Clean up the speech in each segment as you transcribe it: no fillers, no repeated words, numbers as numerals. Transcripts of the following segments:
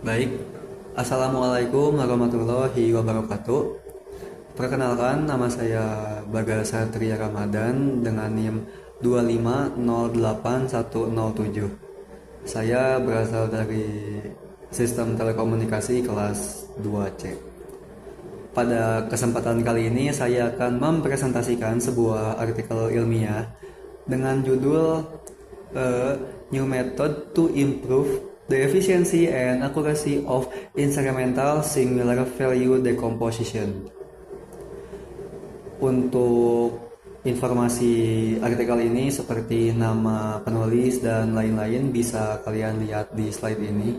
Baik, Assalamualaikum warahmatullahi wabarakatuh. Perkenalkan, nama saya Bagas Satria Ramadan dengan NIM 2508107. Saya berasal dari Sistem Telekomunikasi kelas 2C. Pada kesempatan kali ini saya akan mempresentasikan sebuah artikel ilmiah dengan judul New Method to Improve the Efficiency and Accuracy of Incremental Singular Value Decomposition. Untuk informasi artikel ini seperti nama penulis dan lain-lain bisa kalian lihat di slide ini.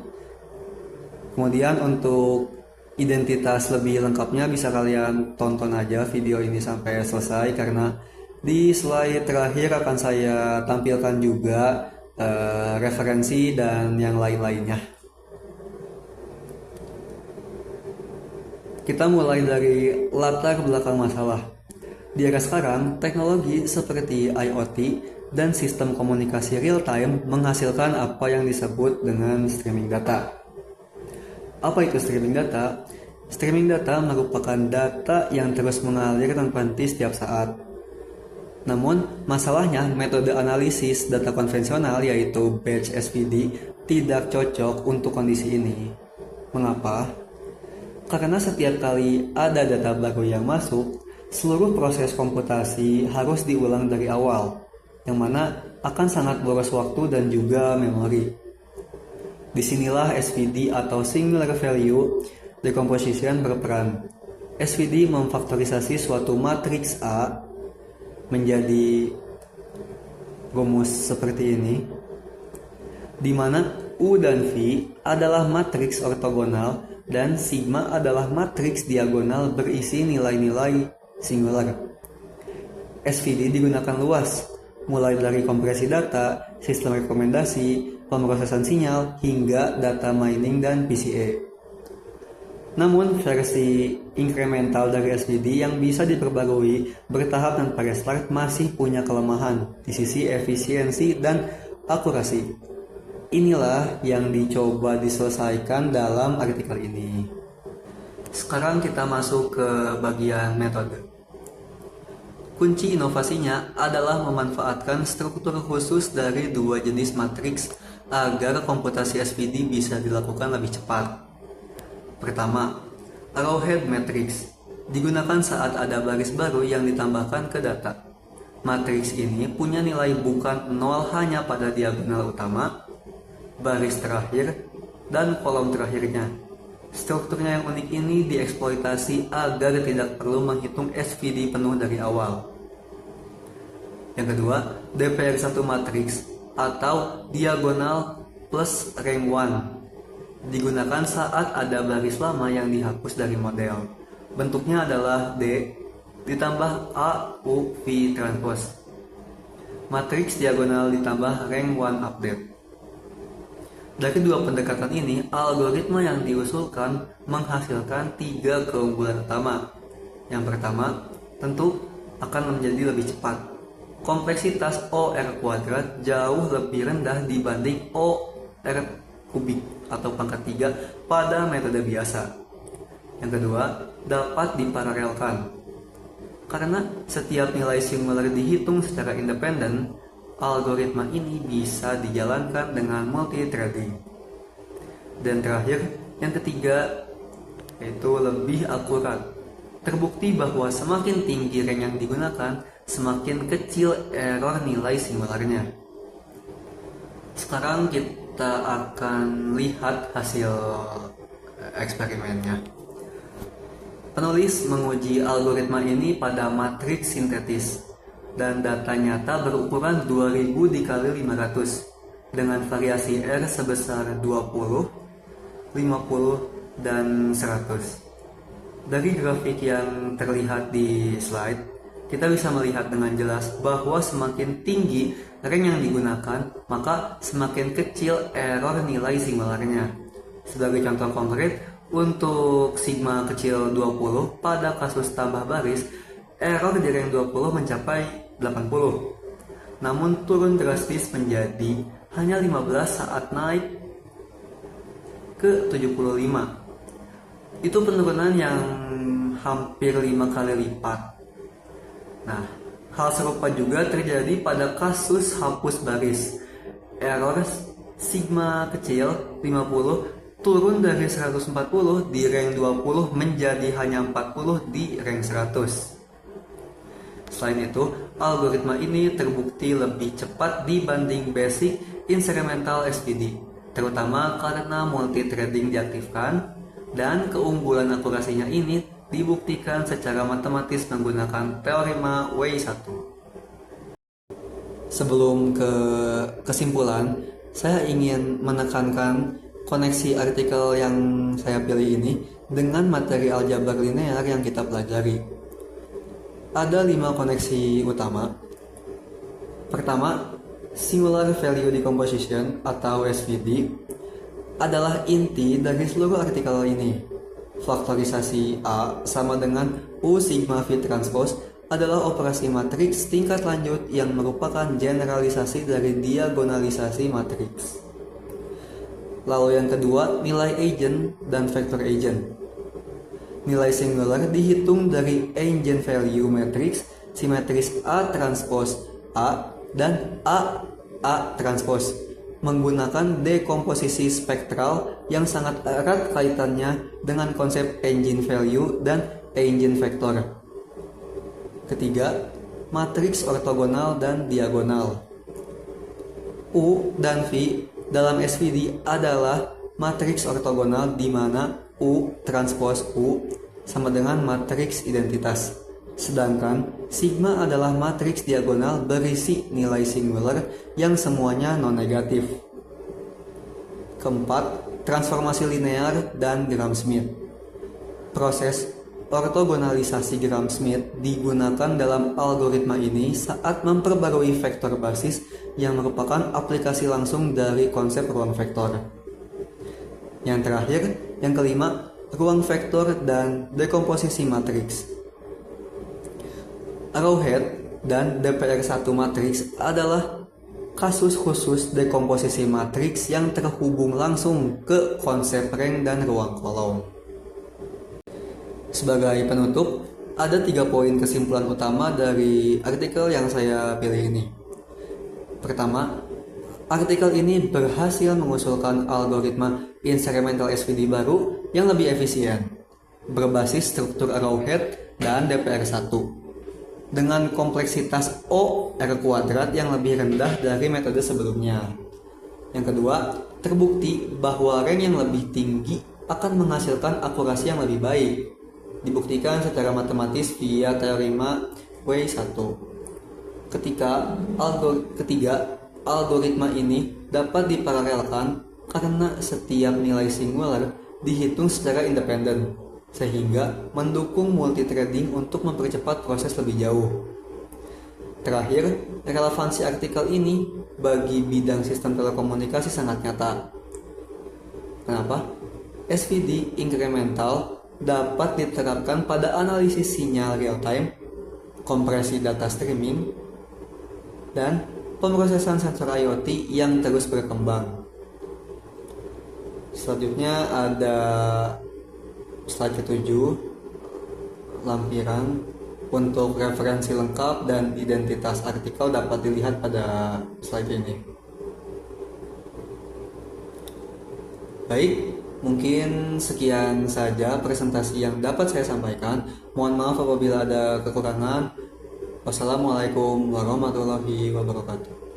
Kemudian untuk identitas lebih lengkapnya bisa kalian tonton aja video ini sampai selesai, karena di slide terakhir akan saya tampilkan juga referensi dan yang lain-lainnya. Kita mulai dari latar belakang masalah. Di era sekarang, teknologi seperti IoT dan sistem komunikasi real-time menghasilkan apa yang disebut dengan streaming data. Apa itu streaming data? Streaming data merupakan data yang terus mengalir tanpa henti setiap saat. Namun, masalahnya metode analisis data konvensional yaitu batch SPD tidak cocok untuk kondisi ini. Mengapa? Karena setiap kali ada data baru yang masuk, seluruh proses komputasi harus diulang dari awal, yang mana akan sangat boros waktu dan juga memori. Disinilah SPD atau Singular Value Decomposition berperan. SPD memfaktorisasi suatu matriks A menjadi rumus seperti ini, di mana U dan V adalah matriks ortogonal dan sigma adalah matriks diagonal berisi nilai-nilai singular. SVD digunakan luas, mulai dari kompresi data, sistem rekomendasi, pemrosesan sinyal, hingga data mining dan PCA. Namun, versi incremental dari SVD yang bisa diperbarui bertahap tanpa restart masih punya kelemahan di sisi efisiensi dan akurasi. Inilah yang dicoba diselesaikan dalam artikel ini. Sekarang kita masuk ke bagian metode. Kunci inovasinya adalah memanfaatkan struktur khusus dari dua jenis matriks agar komputasi SPD bisa dilakukan lebih cepat. Pertama, arrowhead matrix digunakan saat ada baris baru yang ditambahkan ke data. Matriks ini punya nilai bukan 0 hanya pada diagonal utama, baris terakhir, dan kolom terakhirnya. Strukturnya yang unik ini dieksploitasi agar tidak perlu menghitung SVD penuh dari awal. Yang kedua, DPR1 matrix atau diagonal plus rank 1 digunakan saat ada baris lama yang dihapus dari model. Bentuknya adalah D ditambah A, U, V transpose. Matriks diagonal ditambah rank 1 update. Dari dua pendekatan ini, algoritma yang diusulkan menghasilkan 3 keunggulan utama. Yang pertama, tentu akan menjadi lebih cepat. Kompleksitas OR kuadrat jauh lebih rendah dibanding OR kubik atau pangkat 3 pada metode biasa. Yang kedua, dapat diparalelkan. Karena setiap nilai singular dihitung secara independen, algoritma ini bisa dijalankan dengan multi-threading. Dan terakhir, yang ketiga, yaitu lebih akurat. Terbukti bahwa semakin tinggi rank yang digunakan, semakin kecil error nilai singularnya. Sekarang kita akan lihat hasil eksperimennya. Penulis menguji algoritma ini pada matriks sintetis dan data nyata berukuran 2000 dikali 500 dengan variasi R sebesar 20, 50, dan 100. Dari grafik yang terlihat di slide, kita bisa melihat dengan jelas bahwa semakin tinggi rank yang digunakan, maka semakin kecil error nilai singularnya. Sebagai contoh konkret, untuk sigma kecil 20 pada kasus tambah baris, error di rank 20 mencapai 80. Namun turun drastis menjadi hanya 15 saat naik ke 75. Itu penurunan yang hampir 5 kali lipat. Nah, hal serupa juga terjadi pada kasus hapus baris. Error sigma kecil 50 turun dari 140 di rank 20 menjadi hanya 40 di rank 100. Selain itu, algoritma ini terbukti lebih cepat dibanding basic incremental SPD, terutama karena multithreading diaktifkan, dan keunggulan akurasinya ini dibuktikan secara matematis menggunakan teorema W1. Sebelum ke kesimpulan, saya ingin menekankan koneksi artikel yang saya pilih ini dengan materi aljabar linear yang kita pelajari. Ada 5 koneksi utama. Pertama, singular value decomposition atau SVD adalah inti dari seluruh artikel ini. Faktorisasi A sama dengan U sigma V transpose adalah operasi matriks tingkat lanjut yang merupakan generalisasi dari diagonalisasi matriks. Lalu yang kedua, nilai agent dan vector agent. Nilai singular dihitung dari eigen value matrix simetris A transpose A dan A transpose menggunakan dekomposisi spektral yang sangat erat kaitannya dengan konsep eigen value dan eigen vector. Ketiga, matriks ortogonal dan diagonal. U dan V dalam SVD adalah matriks ortogonal di mana U transpose U sama dengan matriks identitas. Sedangkan sigma adalah matriks diagonal berisi nilai singular yang semuanya non-negatif. Keempat, transformasi linear dan Gram-Schmidt. Proses ortogonalisasi Gram-Schmidt digunakan dalam algoritma ini saat memperbarui vektor basis yang merupakan aplikasi langsung dari konsep ruang vektor. Yang terakhir, yang kelima, ruang vektor dan dekomposisi matriks. Arrowhead dan DPR1 matriks adalah kasus khusus dekomposisi matriks yang terhubung langsung ke konsep rank dan ruang kolom. Sebagai penutup, ada 3 poin kesimpulan utama dari artikel yang saya pilih ini. Pertama, artikel ini berhasil mengusulkan algoritma incremental SVD baru yang lebih efisien, berbasis struktur arrowhead dan DPR1, dengan kompleksitas OR kuadrat yang lebih rendah dari metode sebelumnya. Yang kedua, terbukti bahwa rank yang lebih tinggi akan menghasilkan akurasi yang lebih baik, dibuktikan secara matematis via teorema W1. Ketiga, algoritma ini dapat diparalelkan karena setiap nilai singular dihitung secara independen, sehingga mendukung multithreading untuk mempercepat proses lebih jauh. Terakhir, relevansi artikel ini bagi bidang sistem telekomunikasi sangat nyata. Kenapa? SVD incremental dapat diterapkan pada analisis sinyal real-time, kompresi data streaming, dan pemrosesan sensor IoT yang terus berkembang. Selanjutnya ada slide ke-7, lampiran. Untuk referensi lengkap dan identitas artikel dapat dilihat pada slide ini. Baik, mungkin sekian saja presentasi yang dapat saya sampaikan. Mohon maaf apabila ada kekurangan. Wassalamualaikum warahmatullahi wabarakatuh.